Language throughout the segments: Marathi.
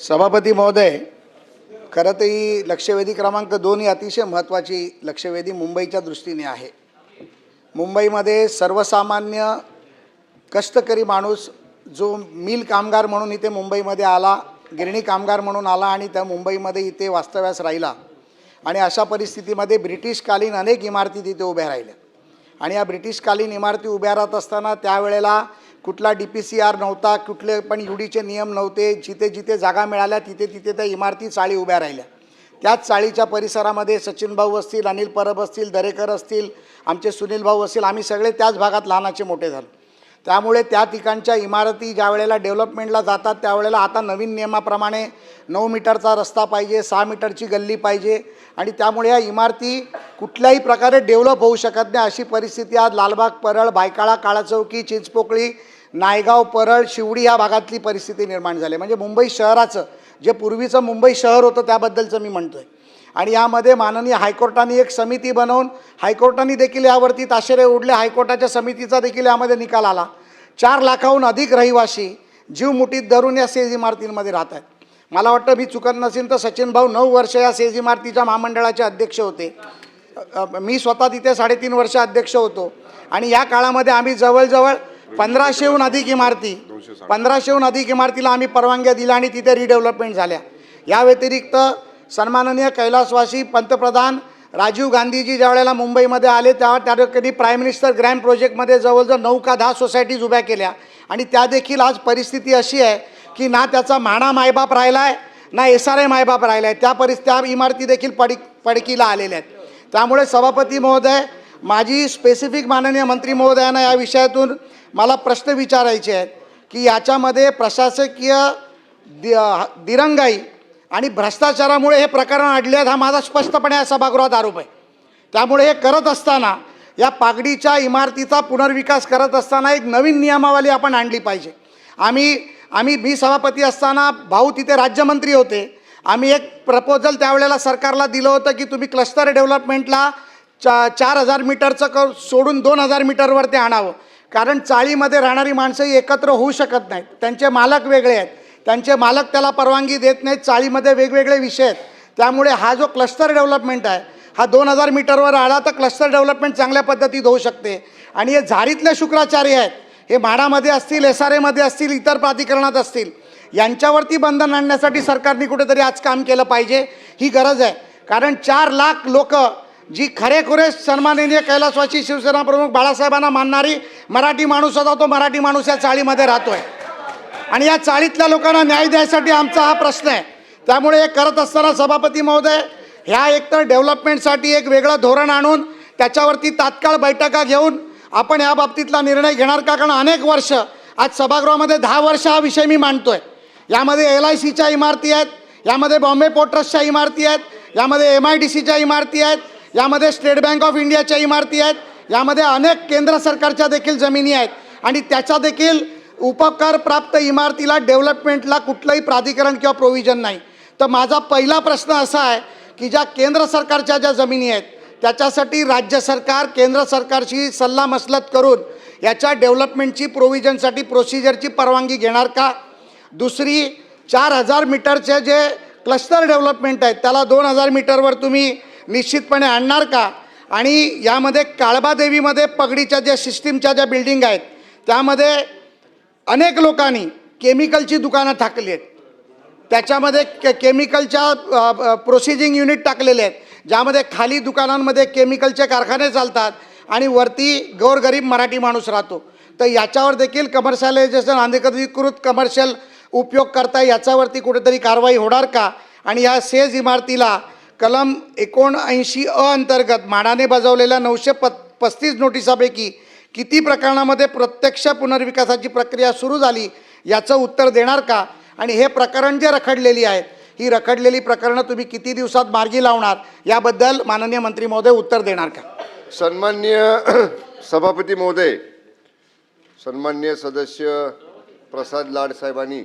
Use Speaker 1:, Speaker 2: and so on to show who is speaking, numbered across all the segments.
Speaker 1: सभापती महोदय, खरं तर ही लक्षवेधी क्रमांक 2 ही अतिशय महत्त्वाची लक्षवेधी मुंबईच्या दृष्टीने आहे। मुंबईमध्ये सर्वसामान्य कष्टकरी माणूस जो मिल कामगार म्हणून इथे मुंबईमध्ये आला, गिरणी कामगार म्हणून आला आणि त्या मुंबईमध्ये इथे वास्तव्यास राहिला आणि अशा परिस्थितीमध्ये ब्रिटिशकालीन अनेक इमारती तिथे उभ्या राहिल्या आणि या ब्रिटिशकालीन इमारती उभ्या राहत असताना त्यावेळेला कुठला DPCR नव्हता, कुठले पण UDचे नियम नव्हते। जिथे जिथे जागा मिळाल्या तिथे तिथे त्या इमारती चाळी उभ्या राहिल्या। त्याच चाळीच्या परिसरामध्ये सचिन भाऊ असतील, अनिल परब असतील, दरेकर असतील, आमचे सुनील भाऊ असतील, आम्ही सगळे त्याच भागात लहानाचे मोठे झालो। त्यामुळे त्या ठिकाणच्या इमारती ज्या वेळेला डेव्हलपमेंटला जातात त्यावेळेला आता नवीन नियमाप्रमाणे 9 मीटरचा रस्ता पाहिजे, 6 मीटरची गल्ली पाहिजे आणि त्यामुळे या इमारती कुठल्याही प्रकारे डेव्हलप होऊ शकत नाही अशी परिस्थिती आज लालबाग, परळ, भायखळा, काळाचौकी, चिंचपोकळी, नायगाव, परळ, शिवडी या भागातली परिस्थिती निर्माण झाली। म्हणजे मुंबई शहराचं जे पूर्वीचं मुंबई शहर होतं त्याबद्दलचं मी म्हणतोय। आणि यामध्ये माननीय हायकोर्टाने एक समिती बनवून हायकोर्टाने देखील यावरती ताशेरे ओढले। हायकोर्टाच्या समितीचा देखील यामध्ये निकाल आला। 4 लाखाहून अधिक रहिवासी जीव मुठीत धरून या सेज इमारतींमध्ये राहत आहेत। मला वाटतं मी चुकत नसेल तर सचिन भाऊ 9 वर्ष या सेज इमारतीच्या महामंडळाचे अध्यक्ष होते। मी स्वतः तिथे 3.5 वर्ष अध्यक्ष होतो आणि या काळामध्ये आम्ही जवळजवळ 1500हून अधिक इमारतीला आम्ही परवानग्या दिल्या आणि तिथे रिडेव्हलपमेंट झाल्या। या व्यतिरिक्त सन्माननीय कैलासवासी पंतप्रधान राजीव गांधीजी ज्या वेळेला मुंबईमध्ये आले तेव्हा त्या ठिकाणी प्राईम मिनिस्टर ग्रँड प्रोजेक्टमध्ये जवळजवळ 9 का 10 सोसायटीज उभ्या केल्या आणि त्या देखील आज परिस्थिती अशी आहे की ना त्याचा म्हाडा मायबाप राहिला आहे ना SRA मायबाप राहिला आहे। त्या इमारती देखील पडकीला आलेल्या आहेत। त्यामुळे सभापती महोदय, माझी स्पेसिफिक माननीय मंत्री महोदयांना या विषयातून मला प्रश्न विचारायचे आहेत की याच्यामध्ये प्रशासकीय दिरंगाई आणि भ्रष्टाचारामुळे हे प्रकरण अडले आहेत हा माझा स्पष्टपणे या सभागृहात आरोप आहे। त्यामुळे हे करत असताना या पागडीच्या इमारतीचा पुनर्विकास करत असताना एक नवीन नियमावली आपण आणली पाहिजे। मी सभापती असताना भाऊ तिथे राज्यमंत्री होते। आम्ही एक प्रपोजल त्यावेळेला सरकारला दिलं होतं की तुम्ही क्लस्टर डेव्हलपमेंटला 4000 मीटरचं सोडून 2000 मीटरवर ते आणावं, कारण चाळीमध्ये राहणारी माणसं एकत्र होऊ शकत नाहीत। त्यांचे मालक वेगळे आहेत, त्यांचे मालक त्याला परवानगी देत नाहीत, चाळीमध्ये वेगवेगळे विषय आहेत। त्यामुळे हा जो क्लस्टर डेव्हलपमेंट आहे हा 2000 मीटरवर आला तर क्लस्टर डेव्हलपमेंट चांगल्या पद्धतीत होऊ शकते। आणि हे झारीतले शुक्राचार्य आहेत, हे म्हाडामध्ये असतील, SRA मध्ये असतील, इतर प्राधिकरणात असतील, यांच्यावरती बंधन आणण्यासाठी सरकारने कुठेतरी आज काम केलं पाहिजे, ही गरज आहे। कारण 4 लाख लोक जी खरेखुरे सन्माननीय कैलासवासी शिवसेना प्रमुख बाळासाहेबांना मानणारी मराठी माणूस होता तो मराठी माणूस या चाळीमध्ये राहतोय आणि या चाळीतल्या लोकांना न्याय द्यायसाठी आमचा हा प्रश्न आहे। त्यामुळे हे करत असताना सभापती महोदय, ह्या एकतर डेव्हलपमेंटसाठी एक वेगळं धोरण आणून त्याच्यावरती तात्काळ बैठका घेऊन आपण या बाबतीतला निर्णय घेणार का? कारण अनेक वर्ष आज सभागृहामध्ये 10 वर्ष हा विषय मी मांडतोय। यामध्ये LICच्या इमारती आहेत, यामध्ये बॉम्बे पोर्ट ट्रस्टच्या इमारती आहेत, यामध्ये MIDCच्या इमारती आहेत, यामध्ये स्टेट बँक ऑफ इंडियाच्या इमारती आहेत, यामध्ये अनेक केंद्र सरकारच्या देखील जमिनी आहेत आणि त्याचा देखील उपकार प्राप्त इमारतीला डेव्हलपमेंटला कुठलंही प्राधिकरण किंवा प्रोव्हिजन नाही। तर माझा पहिला प्रश्न असा आहे की ज्या केंद्र सरकारच्या ज्या जमिनी आहेत त्याच्यासाठी राज्य सरकार केंद्र सरकारशी सल्लामसलत करून याच्या डेव्हलपमेंटची प्रोव्हिजनसाठी प्रोसिजरची परवानगी घेणार का? दुसरी, 4000 मीटरचे जे क्लस्टर डेव्हलपमेंट आहेत त्याला 2000 मीटरवर तुम्ही निश्चितपणे आणणार का? आणि यामध्ये काळबादेवीमध्ये पगडीच्या ज्या सिस्टीमच्या ज्या बिल्डिंग आहेत त्यामध्ये अनेक लोकांनी केमिकलची दुकानं टाकली आहेत, त्याच्यामध्ये केमिकलच्या प्रोसिजिंग युनिट टाकलेले आहेत, ज्यामध्ये खाली दुकानांमध्ये केमिकलचे कारखाने चालतात आणि वरती गोरगरीब मराठी माणूस राहतो। तर याच्यावर देखील कमर्शियलायझेशन, अनधिकृत कमर्शियल उपयोग करता याच्यावरती कुठेतरी कारवाई होणार का? आणि या सेज इमारतीला कलम 79A अंतर्गत म्हाडाने बजावलेल्या 935 नोटिसापैकी किती प्रकरणामध्ये प्रत्यक्ष पुनर्विकासाची प्रक्रिया सुरू झाली याचं उत्तर देणार का? आणि हे प्रकरण जे रखडलेली आहेत ही रखडलेली प्रकरणं तुम्ही किती दिवसात मार्गी लावणार याबद्दल माननीय मंत्री महोदय उत्तर देणार का?
Speaker 2: सन्माननीय सभापती महोदय, सन्माननीय सदस्य प्रसाद लाड साहेबांनी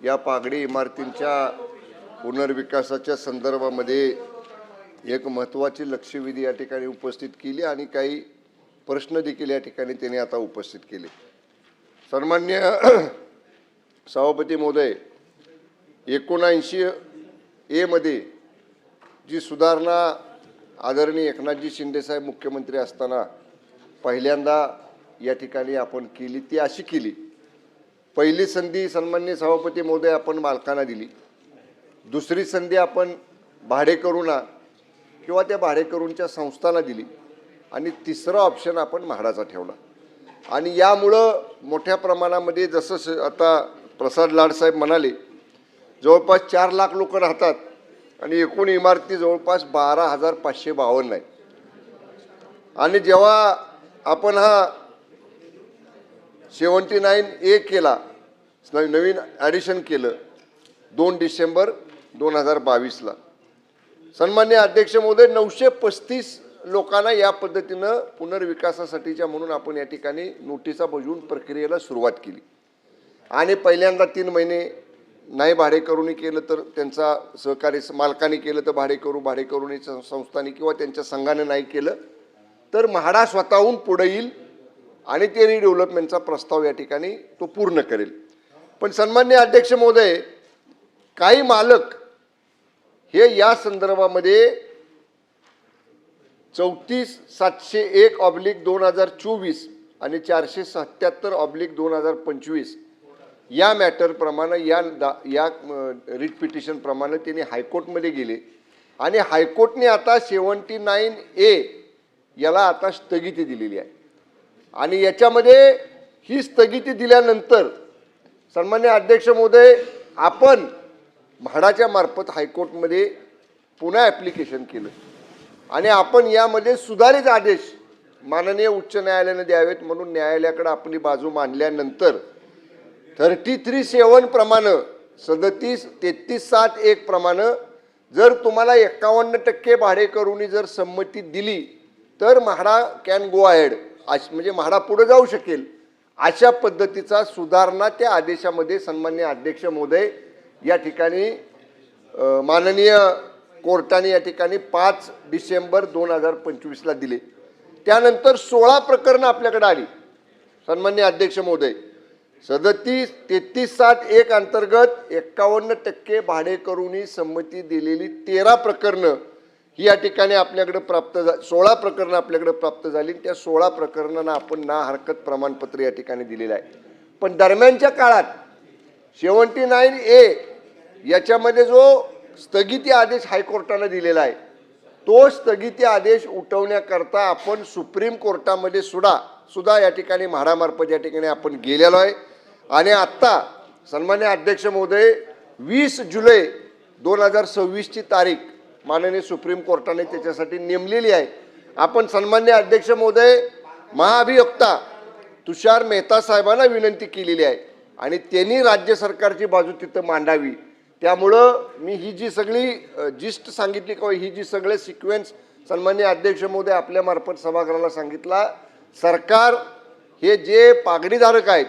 Speaker 2: या पागडी इमारतींच्या पुनर्विकासाच्या संदर्भामध्ये एक महत्त्वाची लक्षवेधी या ठिकाणी उपस्थित केली आणि काही प्रश्न देखील या ठिकाणी त्यांनी आता उपस्थित केले। सन्माननीय सभापती महोदय, 79A मध्ये जी सुधारणा आदरणीय एकनाथजी शिंदेसाहेब मुख्यमंत्री असताना पहिल्यांदा या ठिकाणी आपण केली, ती अशी केली. पहिली संधी सन्माननीय सभापती महोदय आपण मालकांना दिली. दुसरी संधी आपण भाडेकरूंना किंवा त्या भाडेकरूंच्या संस्थांना दिली. आणि तिसरा ऑप्शन आपण म्हाडाचा ठेवला. आणि यामुळं मोठ्या प्रमाणामध्ये जसं आता प्रसाद लाड साहेब म्हणाले, जवळपास 4 लाख लोक राहतात आणि एकूण इमारती जवळपास 12,552 आहेत. आणि जेव्हा आपण हा 79A केला, नवीन ॲडिशन केलं 2 डिसेंबर 2022ला, सन्माननीय अध्यक्ष महोदय 935 लोकांना या पद्धतीनं पुनर्विकासासाठीच्या म्हणून आपण या ठिकाणी नोटिसा बजावून प्रक्रियेला सुरुवात केली. आणि पहिल्यांदा 3 महिने नाही भाडेकरूंनी केलं तर त्यांचा सहकारी मालकाने केलं तर भाडेकरूंनी संस्थांनी किंवा त्यांच्या संघाने नाही केलं तर म्हाडा स्वतःहून पुढे येईल आणि ते रिडेव्हलपमेंटचा प्रस्ताव या ठिकाणी तो पूर्ण करेल. पण सन्माननीय अध्यक्ष महोदय, काही मालक हे या संदर्भामध्ये 34,701/2024 आणि 477/2025 या मॅटरप्रमाणे या रिट पिटिशनप्रमाणे त्यांनी हायकोर्टमध्ये गेले. आणि हायकोर्टने आता 79A याला आता स्थगिती दिलेली आहे. आणि याच्यामध्ये ही स्थगिती दिल्यानंतर सन्माननीय अध्यक्ष महोदय, आपण म्हाडाच्या मार्फत हायकोर्टमध्ये पुन्हा ॲप्लिकेशन केलं आणि आपण यामध्ये सुधारित आदेश माननीय उच्च न्यायालयाने द्यावेत म्हणून न्यायालयाकडे आपली बाजू मांडल्यानंतर 33(7) प्रमाणे 33,701 प्रमाणे जर तुम्हाला 51% भाडेकरूंनी जर संमती दिली तर म्हाडा कॅन गो अहेड, म्हणजे म्हाडा पुढे जाऊ शकेल. अशा पद्धतीचा सुधारणा त्या आदेशामध्ये सन्माननीय अध्यक्ष महोदय या ठिकाणी माननीय कोर्टाने या ठिकाणी 5 डिसेंबर 2025ला दिले. त्यानंतर 16 प्रकरणं आपल्याकडे आली. सन्माननीय अध्यक्ष महोदय, 33,701 अंतर्गत 51% भाडेकरूंनी संमती दिलेली 13 प्रकरणं ही या ठिकाणी आपल्याकडे 16 प्रकरणं आपल्याकडे प्राप्त झाली. त्या 16 प्रकरणांना आपण ना हरकत प्रमाणपत्र या ठिकाणी दिलेलं आहे. पण दरम्यानच्या काळात 79A याच्यामध्ये जो स्थगिती आदेश हायकोर्टाने दिलेला आहे, तो स्थगिती आदेश उठवण्याकरता आपण सुप्रीम कोर्टामध्ये सुद्धा या ठिकाणी म्हाडामार्फत या ठिकाणी आपण गेलेलो आहे. आणि आत्ता सन्माननीय अध्यक्ष महोदय 20 जुलै 2026ची तारीख माननीय सुप्रीम कोर्टाने त्याच्यासाठी नेमलेली आहे. आपण सन्माननीय अध्यक्ष महोदय महाअभियोक्ता तुषार मेहता साहेबांना विनंती केलेली आहे आणि त्यांनी राज्य सरकारची बाजू तिथं मांडावी. त्यामुळं मी ही जी सगळी जिस्ट सांगितली किंवा ही जी सगळे सिक्वेन्स सन्माननीय अध्यक्ष महोदय आपल्यामार्फत सभागृहाला सांगितला, सरकार हे जे पागडीधारक आहेत,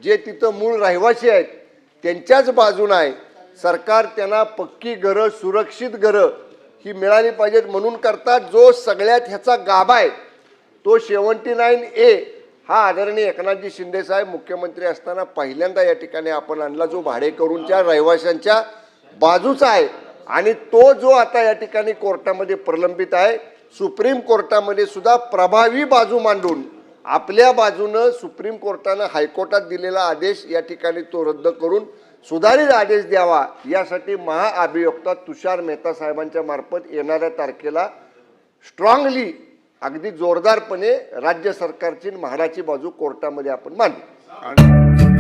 Speaker 2: जे तिथं मूळ रहिवासी आहेत, त्यांच्याच बाजूनं आहे. सरकार त्यांना पक्की घरं, सुरक्षित घरं ही मिळाली पाहिजेत म्हणून करता जो सगळ्यात ह्याचा गाभा आहे तो 79A हा आदरणीय एकनाथजी शिंदेसाहेब मुख्यमंत्री असताना पहिल्यांदा या ठिकाणी आपण आणला, जो भाडेकरूंच्या रहिवाशांच्या बाजूचा आहे. आणि तो जो आता या ठिकाणी कोर्टामध्ये प्रलंबित आहे, सुप्रीम कोर्टामध्ये सुद्धा प्रभावी बाजू मांडून आपल्या बाजूनं सुप्रीम कोर्टानं हायकोर्टात दिलेला आदेश या ठिकाणी तो रद्द करून सुधारित आदेश द्यावा, यासाठी महाअभियोक्ता तुषार मेहता साहेबांच्या मार्फत येणाऱ्या तारखेला स्ट्रॉंगली अगदी जोरदारपणे राज्य सरकारची म्हाडाची बाजू कोर्टामध्ये आपण मांडू.